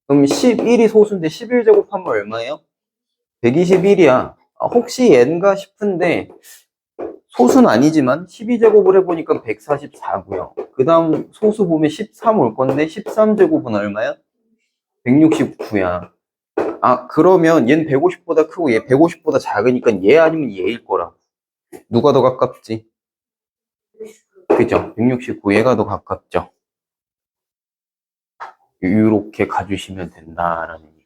그럼 11이 소수인데 11제곱 하면 얼마예요? 121이야. 혹시 얘인가 싶은데 소수는 아니지만 12제곱을 해보니까 144고요. 그 다음 소수 보면 13 올 건데 13제곱은 얼마야? 169야. 아, 그러면 얘는 150보다 크고 얘 150보다 작으니까 얘 아니면 얘일 거라. 누가 더 가깝지? 그죠? 169 얘가 더 가깝죠. 이렇게 가주시면 된다라는 얘기예요.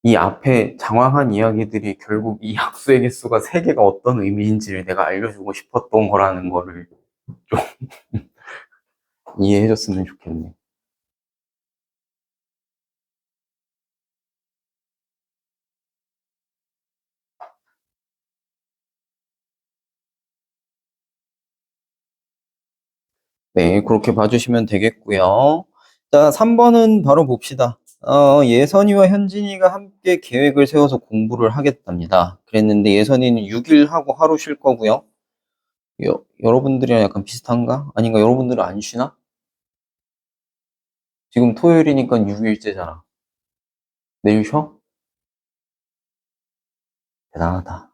이 앞에 장황한 이야기들이 결국 이 약수의 개수가 3개가 어떤 의미인지를 내가 알려주고 싶었던 거라는 거를 좀 이해해줬으면 좋겠네. 네, 그렇게 봐주시면 되겠고요. 자, 3번은 바로 봅시다. 예선이와 현진이가 함께 계획을 세워서 공부를 하겠답니다. 그랬는데 예선이는 6일 하고 하루 쉴 거고요. 여러분들이랑 약간 비슷한가? 아닌가? 여러분들은 안 쉬나? 지금 토요일이니까 6일째잖아. 내일 쉬어? 대단하다.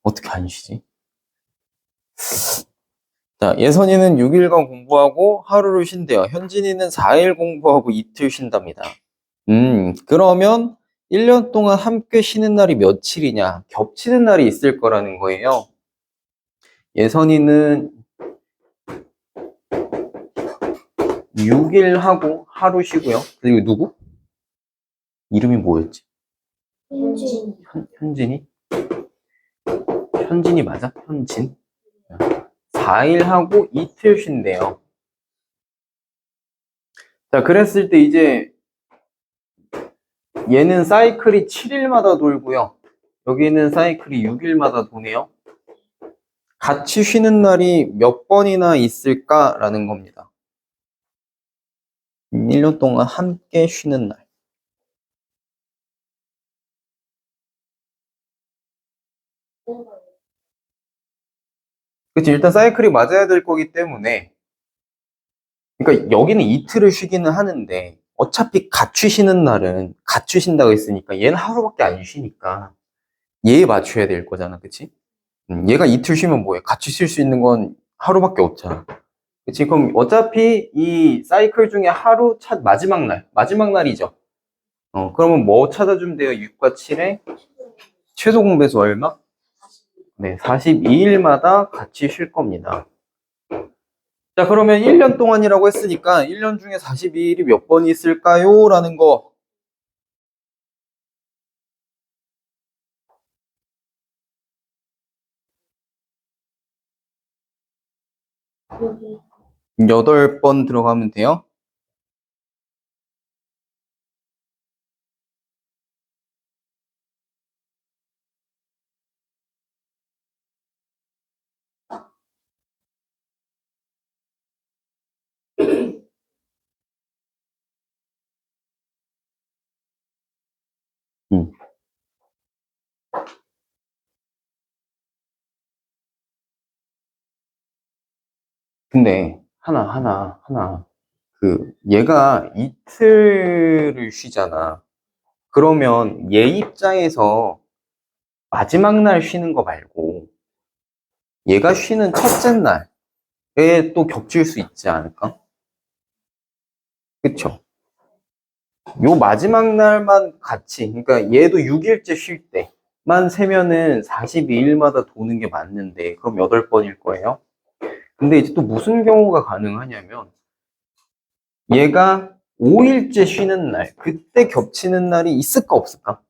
어떻게 안 쉬지? 자, 예선이는 6일간 공부하고 하루를 쉰대요. 현진이는 4일 공부하고 이틀 쉰답니다. 그러면 1년 동안 함께 쉬는 날이 며칠이냐? 겹치는 날이 있을 거라는 거예요. 예선이는 6일 하고 하루 쉬고요. 그리고 누구? 이름이 뭐였지? 현진. 현진이? 현진이 맞아? 현진? 4일 하고 이틀 쉰대요. 자, 그랬을 때 이제 얘는 사이클이 7일마다 돌고요. 여기는 사이클이 6일마다 도네요. 같이 쉬는 날이 몇 번이나 있을까라는 겁니다. 1년 동안 함께 쉬는 날. 그치, 일단 사이클이 맞아야 될 거기 때문에. 그러니까 여기는 이틀을 쉬기는 하는데 어차피 같이 쉬는 날은 같이 쉰다고 했으니까 얘는 하루밖에 안 쉬니까 얘에 맞춰야 될 거잖아. 그치? 얘가 이틀 쉬면 뭐해? 같이 쉴 수 있는 건 하루밖에 없잖아. 그치? 그럼 어차피 이 사이클 중에 하루 마지막 날이죠. 그러면 뭐 찾아주면 돼요? 6과 7의 최소 공배수 얼마? 네, 42일마다 같이 쉴 겁니다. 자, 그러면 1년 동안이라고 했으니까 1년 중에 42일이 몇 번이 있을까요? 라는 거. 여기 8번 들어가면 돼요. 음. 근데 하나. 얘가 이틀을 쉬잖아. 그러면 얘 입장에서 마지막 날 쉬는 거 말고 얘가 쉬는 첫째 날에 또 겹칠 수 있지 않을까? 그쵸? 요 마지막 날만 같이, 그러니까 얘도 6일째 쉴 때만 세면은 42일마다 도는 게 맞는데, 그럼 8번일 거예요? 근데 이제 또 무슨 경우가 가능하냐면, 얘가 5일째 쉬는 날, 그때 겹치는 날이 있을까 없을까?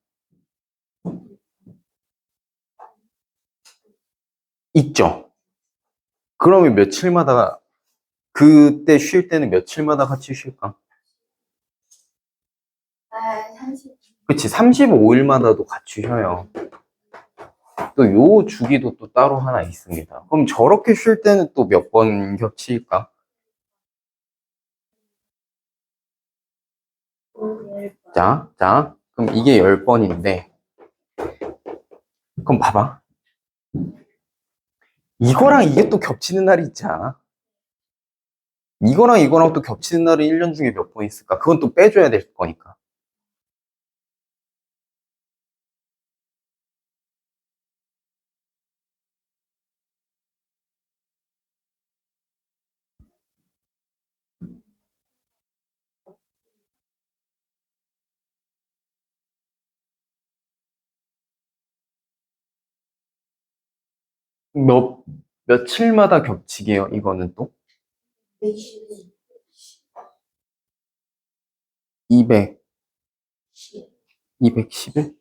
있죠. 그러면 며칠마다, 그때 쉴 때는 며칠마다 같이 쉴까? 30. 그치, 35일마다도 같이 쉬어요. 또 요 주기도 또 따로 하나 있습니다. 그럼 저렇게 쉴 때는 또 몇 번 겹칠까? 자, 그럼 이게 10번인데, 그럼 봐봐. 이거랑 이게 또 겹치는 날이 있지 않아? 이거랑 또 겹치는 날이 1년 중에 몇 번 있을까? 그건 또 빼줘야 될 거니까. 몇, 며칠마다 겹치게요, 이거는 또? 120. 200, 210일?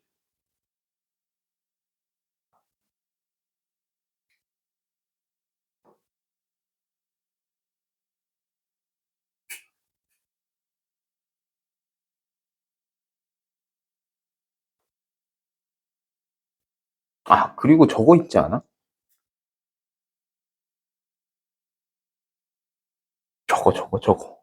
아, 그리고 저거 있지 않아? 저거.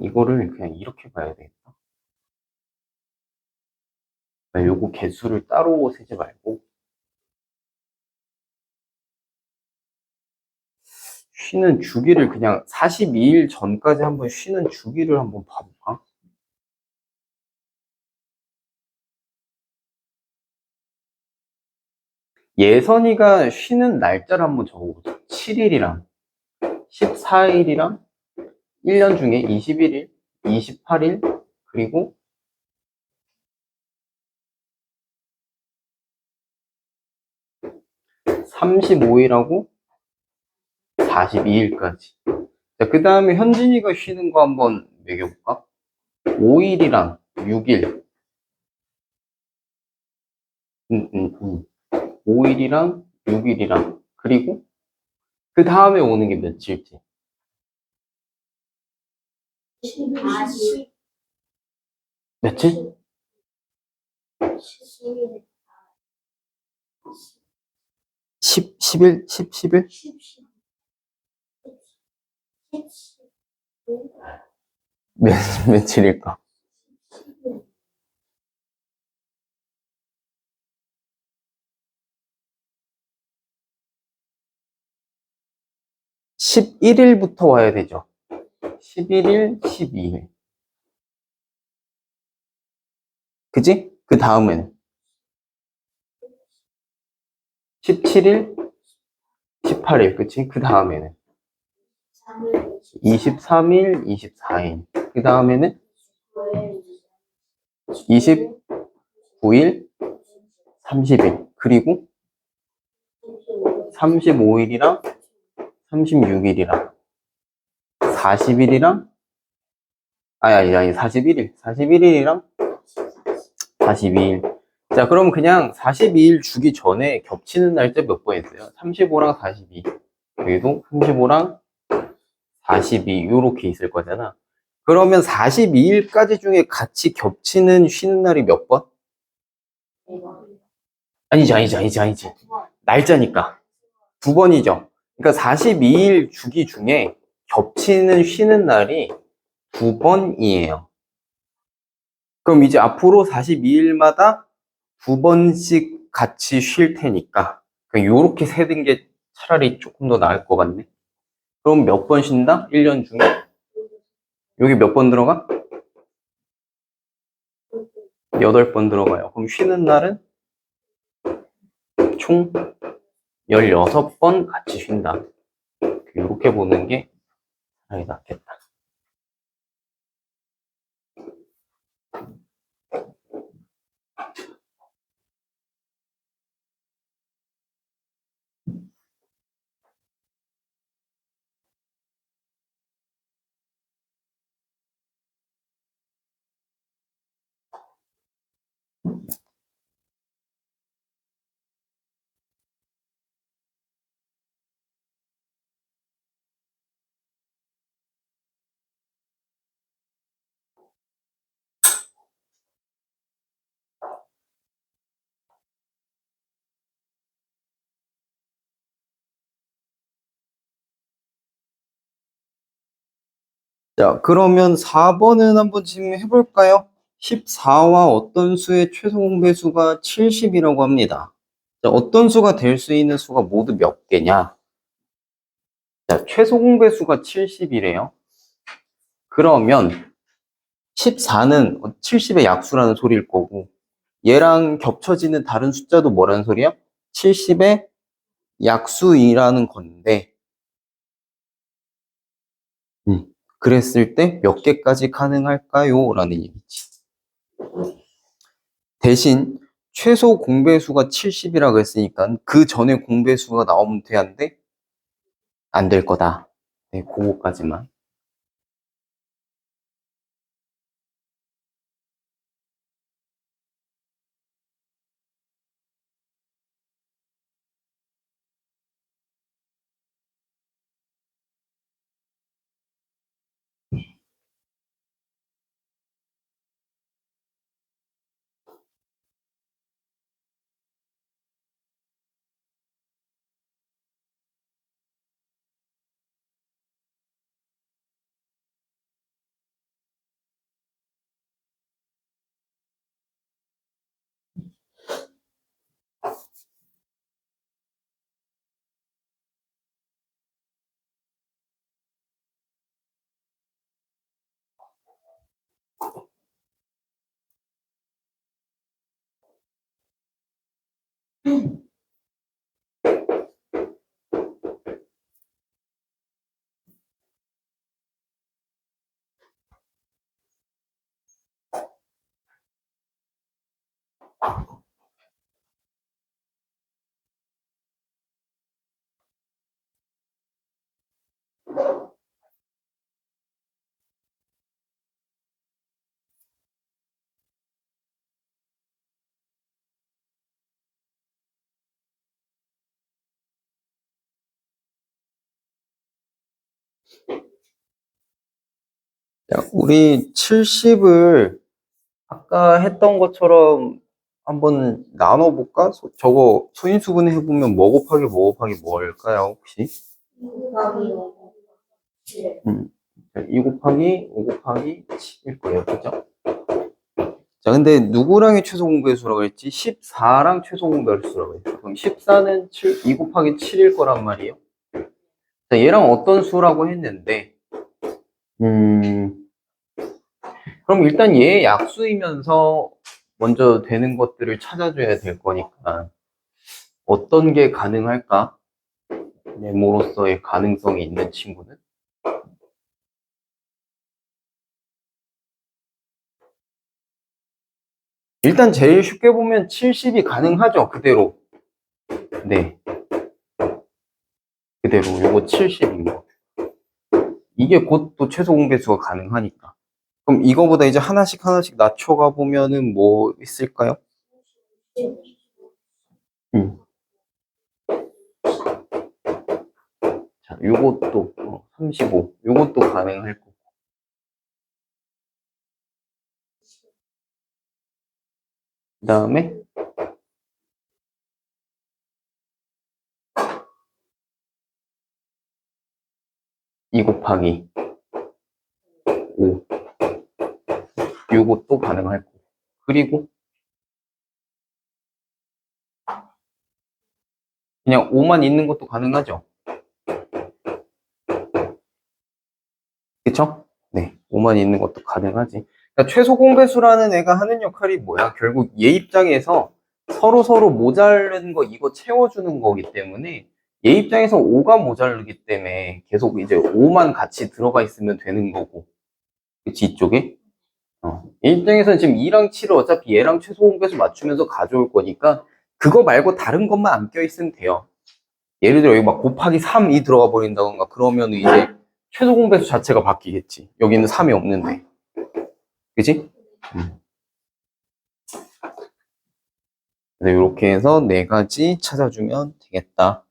이거를 그냥 이렇게 봐야 되겠다. 요거 개수를 따로 세지 말고, 쉬는 주기를 그냥 42일 전까지 한번 쉬는 주기를 한번 봐볼까? 예선이가 쉬는 날짜를 한번 적어보자. 7일이랑 14일이랑 1년 중에 21일, 28일, 그리고 35일하고 42일까지. 자, 그 다음에 현진이가 쉬는 거 한번 매겨볼까? 5일이랑 6일. 5일이랑 6일이랑. 그리고 그 다음에 오는 게 며칠지? 40. 며칠? 11. 10일? 10일? 며칠일까? 11일부터 와야 되죠. 11일, 12일. 그지? 그 다음에는 17일, 18일. 그치? 그 다음에는 23일, 24일. 그 다음에는 29일, 30일. 그리고 35일이랑 36일이랑 40일이랑 아니 41일. 41일이랑 42일. 자, 그럼 그냥 42일 주기 전에 겹치는 날짜 몇 번 했어요? 35랑 42. 여기도 35랑 42 요렇게 있을 거잖아. 그러면 42일까지 중에 같이 겹치는 쉬는 날이 몇 번? 아니지. 날짜니까. 두 번이죠. 그러니까 42일 주기 중에 겹치는 쉬는 날이 두 번이에요. 그럼 이제 앞으로 42일마다 두 번씩 같이 쉴 테니까 요렇게 세는 게 차라리 조금 더 나을 것 같네. 그럼 몇 번 쉰다? 1년 중에? 여기 몇 번 들어가? 8번 들어가요. 그럼 쉬는 날은 총 16번 같이 쉰다. 이렇게 보는 게 차라리 낫겠다. 자, 그러면 4번은 한번 지금 해볼까요? 14와 어떤 수의 최소 공배수가 70이라고 합니다. 자, 어떤 수가 될 수 있는 수가 모두 몇 개냐? 자, 최소 공배수가 70이래요. 그러면 14는 70의 약수라는 소리일 거고, 얘랑 겹쳐지는 다른 숫자도 뭐라는 소리야? 70의 약수이라는 건데, 그랬을 때 몇 개까지 가능할까요? 라는 얘기지. 대신 최소 공배수가 70이라고 했으니까 그 전에 공배수가 나오면 되는데 안 될 거다. 네, 그거까지만. 자, 우리 70을 아까 했던 것처럼 한번 나눠볼까? 저거 소인수분 해보면 뭐 곱하기 뭐 곱하기 뭐 할까요, 혹시? 2 곱하기 5 곱하기 7일 거예요, 그죠? 자, 근데 누구랑의 최소 공배수라고 했지? 14랑 최소 공배수라고 했어. 그럼 14는 2 곱하기 7일 거란 말이에요. 자, 얘랑 어떤 수라고 했는데, 그럼 일단 얘 약수이면서 먼저 되는 것들을 찾아줘야 될 거니까, 어떤 게 가능할까? 네모로서의 가능성이 있는 친구는? 일단 제일 쉽게 보면 70이 가능하죠, 그대로. 네, 그대로. 요거 70인 거. 이게 곧 또 최소 공배수가 가능하니까. 그럼 이거보다 이제 하나씩 하나씩 낮춰가 보면은 뭐 있을까요? 음. 자, 요것도 35. 요것도 가능할 거고. 그다음에 2 곱하기 5. 요것도 가능할 거고. 그리고 그냥 5만 있는 것도 가능하죠. 그쵸? 네. 5만 있는 것도 가능하지. 그러니까 최소 공배수라는 애가 하는 역할이 뭐야? 결국 얘 입장에서 서로 모자른 거 이거 채워주는 거기 때문에 얘 입장에서 5가 모자르기 때문에 계속 이제 5만 같이 들어가 있으면 되는 거고. 그치, 이쪽에? 얘 입장에서는 지금 2랑 7을 어차피 얘랑 최소 공배수 맞추면서 가져올 거니까 그거 말고 다른 것만 안 껴있으면 돼요. 예를 들어 여기 막 곱하기 3이 들어가 버린다던가 그러면 이제 최소 공배수 자체가 바뀌겠지. 여기는 3이 없는데. 그지? 이렇게 해서 네 가지 찾아주면 되겠다.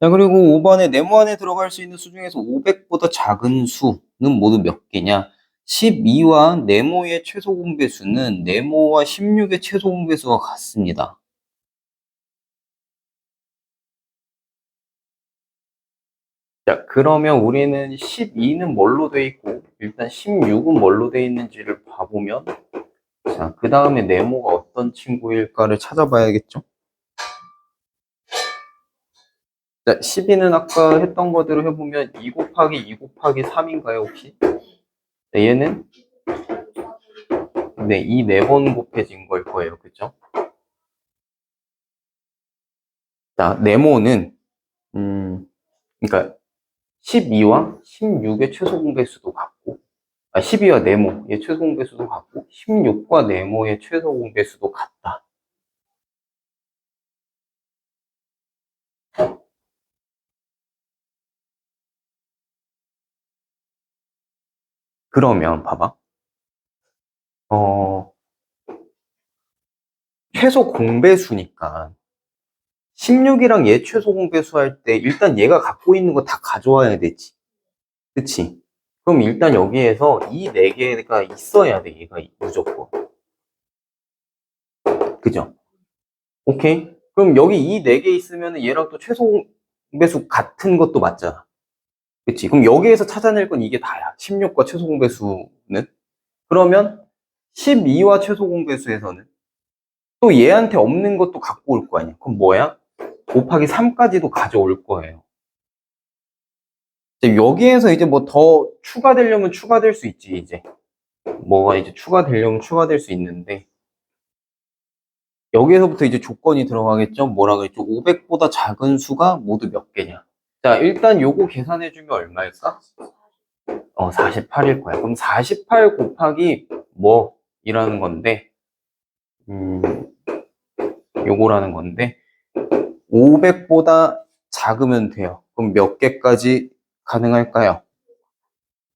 자, 그리고 5번에 네모 안에 들어갈 수 있는 수 중에서 500보다 작은 수는 모두 몇 개냐? 12와 네모의 최소 공배수는 네모와 16의 최소 공배수가 같습니다. 자, 그러면 우리는 12는 뭘로 돼 있고, 일단 16은 뭘로 돼 있는지를 봐보면, 자, 그 다음에 네모가 어떤 친구일까를 찾아봐야겠죠? 자, 12는 아까 했던 거대로 해보면 2 곱하기 2 곱하기 3인가요, 혹시? 자, 얘는 네, 이 4번 곱해진 걸 거예요. 그죠? 자, 네모는, 그러니까 12와 16의 최소 공배수도 같고, 12와 네모의 최소 공배수도 같고, 16과 네모의 최소 공배수도 같다. 그러면 봐봐. 어, 최소 공배수니까 16이랑 얘 최소 공배수 할 때 일단 얘가 갖고 있는 거 다 가져와야 되지. 그치? 그럼 일단 여기에서 이 4개가 있어야 돼, 얘가 무조건. 그죠? 오케이? 그럼 여기 이 4개 있으면 얘랑 또 최소 공배수 같은 것도 맞잖아. 그치? 그럼 여기에서 찾아낼 건 이게 다야. 16과 최소 공배수는. 그러면 12와 최소 공배수에서는 또 얘한테 없는 것도 갖고 올 거 아니야. 그럼 뭐야? 곱하기 3까지도 가져올 거예요. 이제 여기에서 이제 뭐 더 추가되려면 추가될 수 있지, 이제. 뭐가 이제 추가되려면 추가될 수 있는데, 여기에서부터 이제 조건이 들어가겠죠? 뭐라 그랬죠? 500보다 작은 수가 모두 몇 개냐? 자, 일단 요거 계산해주면 얼마일까? 48일 거야. 그럼 48 곱하기 뭐? 이라는 건데, 음, 요거라는 건데, 500보다 작으면 돼요. 그럼 몇 개까지 가능할까요?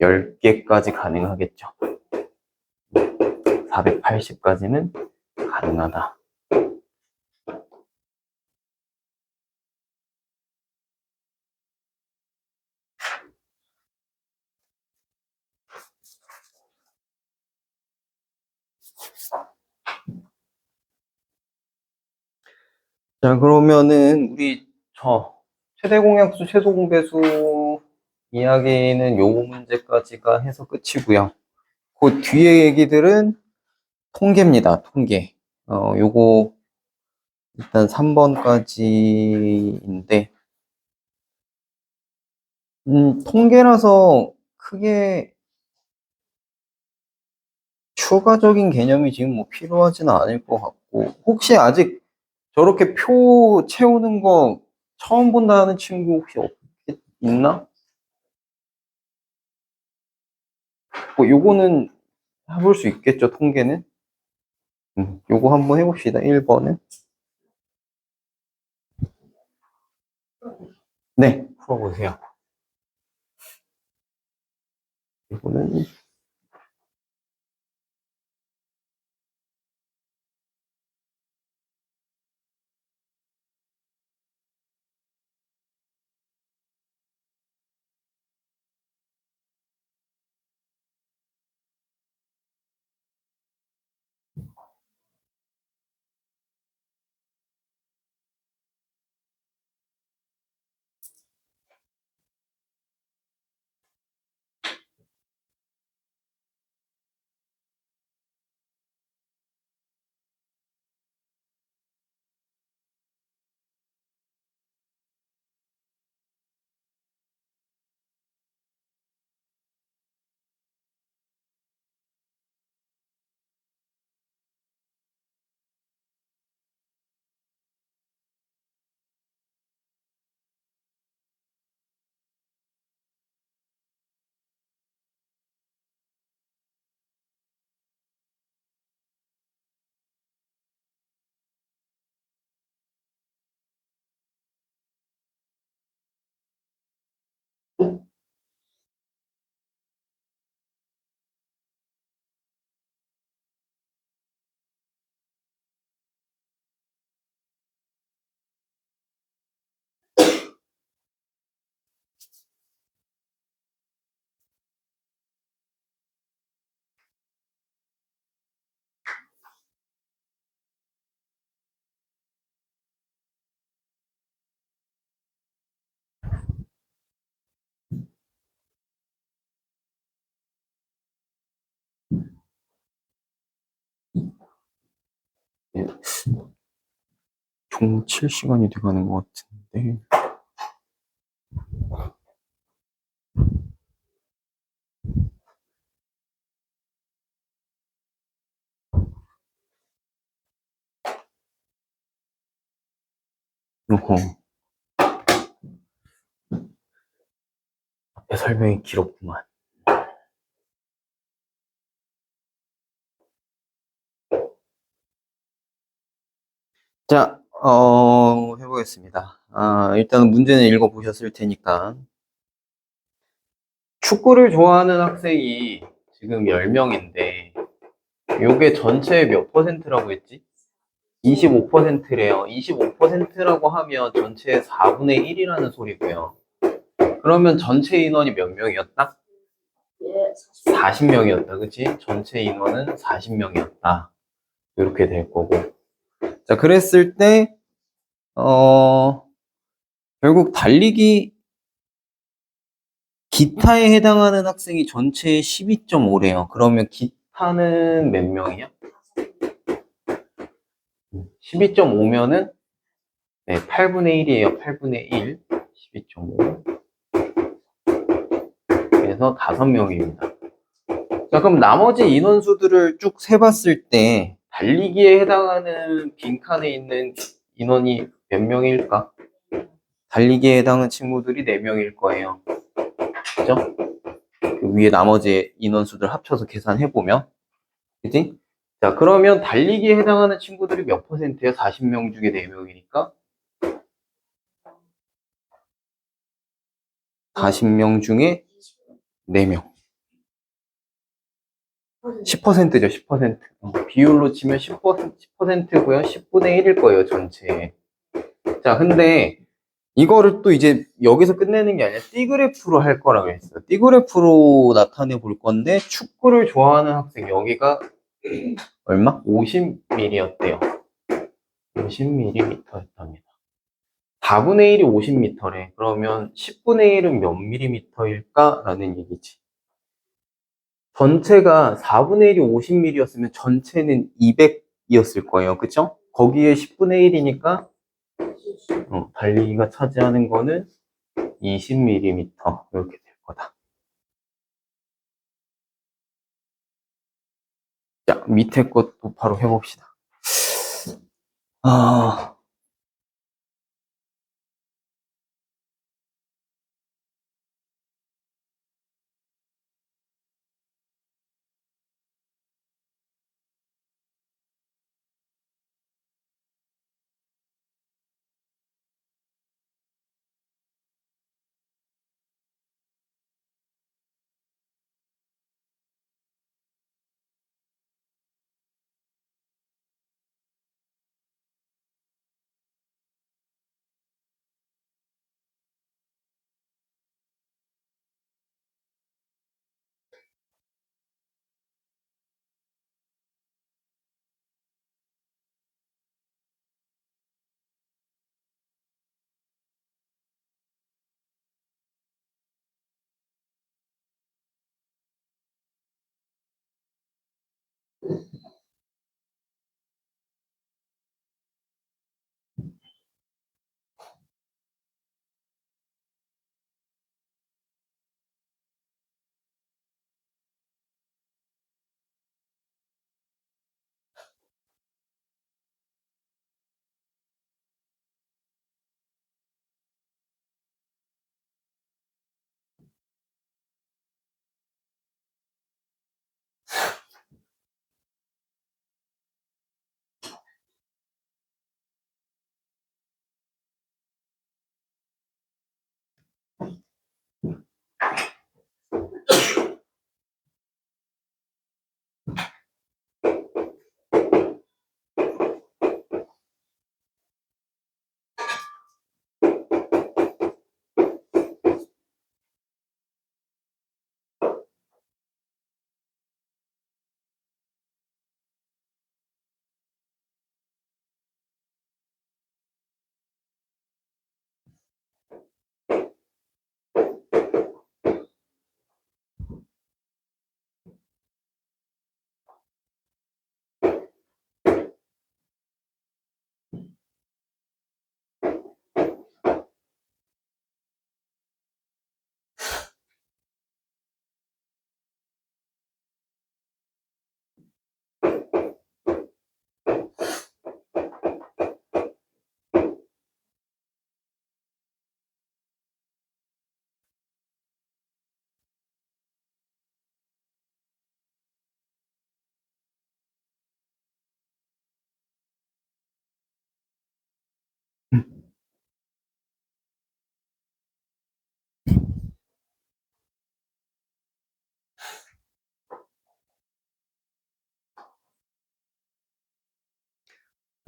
10개까지 가능하겠죠. 480까지는 가능하다. 자, 그러면은 우리 최대 공약수, 최소 공배수 이야기는 요 문제까지가 해서 끝이고요. 그 뒤에 얘기들은 통계입니다. 통계. 요거 일단 3번까지인데 통계라서 크게 추가적인 개념이 지금 뭐 필요하지는 않을 것 같고, 혹시 아직 저렇게 표 채우는 거 처음 본다는 친구 혹시 있나? 뭐 요거는 해볼 수 있겠죠, 통계는? 요거 한번 해봅시다, 1번은. 네, 풀어보세요. 이거는 종칠 시간이 돼가는 것 같은데. 요거 앞에 설명이 길었구만. 자, 해보겠습니다. 일단 문제는 읽어보셨을 테니까. 축구를 좋아하는 학생이 지금 10명인데, 요게 전체의 몇 퍼센트라고 했지? 25%래요. 25%라고 하면 전체의 4분의 1이라는 소리고요. 그러면 전체 인원이 몇 명이었다? 예, 40명이었다. 그치? 전체 인원은 40명이었다. 이렇게 될 거고. 자, 그랬을 때, 결국 달리기 기타에 해당하는 학생이 전체의 12.5래요. 그러면 기타는 몇 명이야? 12.5면은 8분의 1이에요. 8분의 1. 12.5. 그래서 5명입니다. 자, 그럼 나머지 인원수들을 쭉 세봤을 때 달리기에 해당하는 빈칸에 있는 인원이 몇 명일까? 달리기에 해당하는 친구들이 4명일 거예요. 그죠? 그 위에 나머지 인원수들 합쳐서 계산해보면. 그지? 자, 그러면 달리기에 해당하는 친구들이 몇 퍼센트야? 40명 중에 4명이니까? 40명 중에 4명. 10%죠, 10%. 비율로 치면 10%고요. 10분의 1일 거예요, 전체. 자, 근데 이거를 또 이제 여기서 끝내는 게 아니라 띠그래프로 할 거라고 했어요. 띠그래프로 나타내 볼 건데 축구를 좋아하는 학생 여기가 얼마? 50mm였대요. 50mm였답니다. 4분의 1이 50m래. 그러면 10분의 1은 몇 mm일까? 라는 얘기지. 전체가 4분의 1이 50mm였으면 전체는 200이었을 거예요. 그쵸? 거기에 10분의 1이니까 달리기가 차지하는 거는 20mm 이렇게 될 거다. 자, 밑에 것도 바로 해봅시다. 아,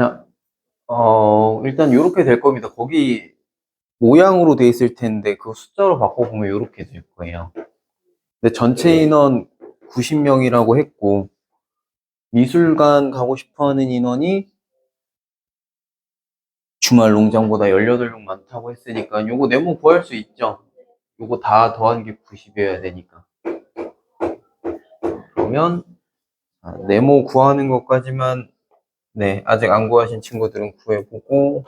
자, 일단 이렇게 될 겁니다. 거기 모양으로 돼 있을 텐데 그 숫자로 바꿔보면 이렇게 될 거예요. 근데 전체 인원 90명이라고 했고 미술관 가고 싶어하는 인원이 주말 농장보다 18명 많다고 했으니까 요거 네모 구할 수 있죠. 요거 다 더한 게 90이어야 되니까. 그러면 네모 구하는 것까지만 네, 아직 안 구하신 친구들은 구해보고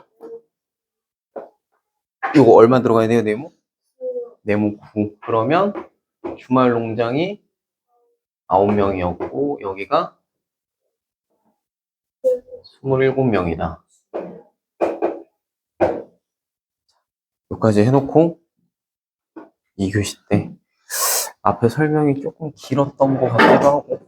요거 얼마 들어가야 돼요, 네모? 네모 9. 그러면 주말 농장이 9명이었고 여기가 27명이다. 여기까지 해놓고 2교시 때 앞에 설명이 조금 길었던 것 같기도 하고